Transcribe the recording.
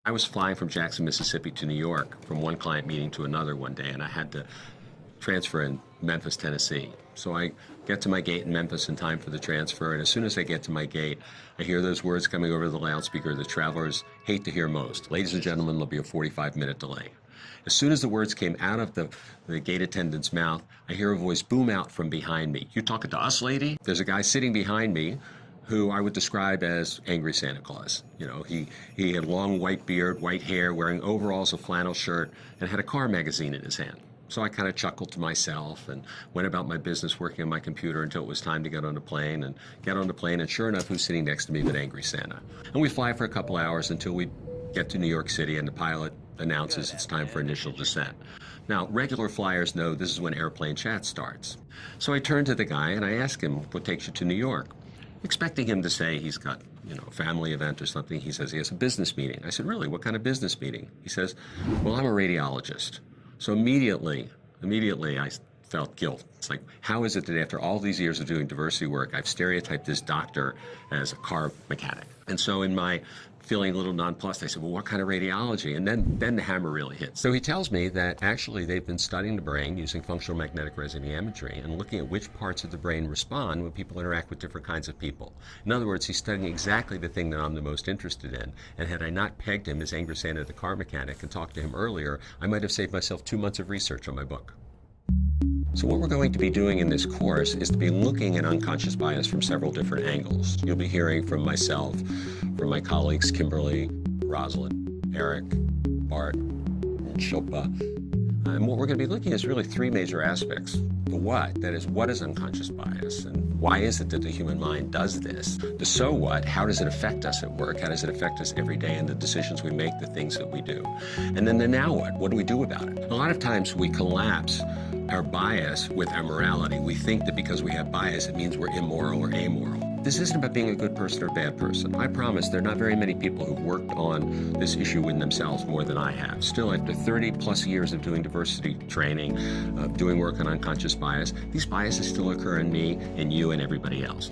I was flying from Jackson, Mississippi to New York from one client meeting to another one day, and I had to transfer in Memphis, Tennessee. So I get to my gate in Memphis in time for the transfer, and as soon as I get to my gate, I hear those words coming over the loudspeaker that travelers hate to hear most. Ladies and gentlemen, there'll be a 45-minute delay. As soon as the words came out of the gate attendant's mouth, I hear a voice boom out from behind me. "You talking to us, lady?" There's a guy sitting behind me who I would describe as angry Santa Claus. You know, he had long white beard, white hair, wearing overalls, a flannel shirt, and had a car magazine in his hand. So I kind of chuckled to myself and went about my business working on my computer until it was time to get on the plane. And get on the plane, and sure enough, who's sitting next to me but Angry Santa? And we fly for a couple hours until we get to New York City, and the pilot announces it's time for initial descent. Now, regular flyers know this is when airplane chat starts. So I turn to the guy and I ask him, "What takes you to New York?" Expecting him to say he's got, a family event or something. He says he has a business meeting. I said, "Really? What kind of business meeting?" He says, "Well, I'm a radiologist." So immediately I felt guilt. It's like, how is it that after all these years of doing diversity work, I've stereotyped this doctor as a car mechanic? And so in my feeling a little nonplussed, I said, "Well, what kind of radiology?" And then the hammer really hit. So he tells me that actually they've been studying the brain using functional magnetic resonance imagery and looking at which parts of the brain respond when people interact with different kinds of people. In other words, he's studying exactly the thing that I'm the most interested in. And had I not pegged him as Angry Santa the car mechanic and talked to him earlier, I might have saved myself 2 months of research on my book. So what we're going to be doing in this course is to be looking at unconscious bias from several different angles. You'll be hearing from myself, from my colleagues Kimberly, Rosalind, Eric, Bart, and Shilpa. And what we're going to be looking at is really three major aspects. The what, that is, what is unconscious bias, and why is it that the human mind does this? The so what, how does it affect us at work? How does it affect us every day in the decisions we make, the things that we do? And then the now what do we do about it? A lot of times we collapse our bias with our morality. We think that because we have bias, it means we're immoral or amoral. This isn't about being a good person or a bad person. I promise there are not very many people who've worked on this issue with themselves more than I have. Still, after 30 plus years of doing diversity training, doing work on unconscious bias, these biases still occur in me, in you, and everybody else.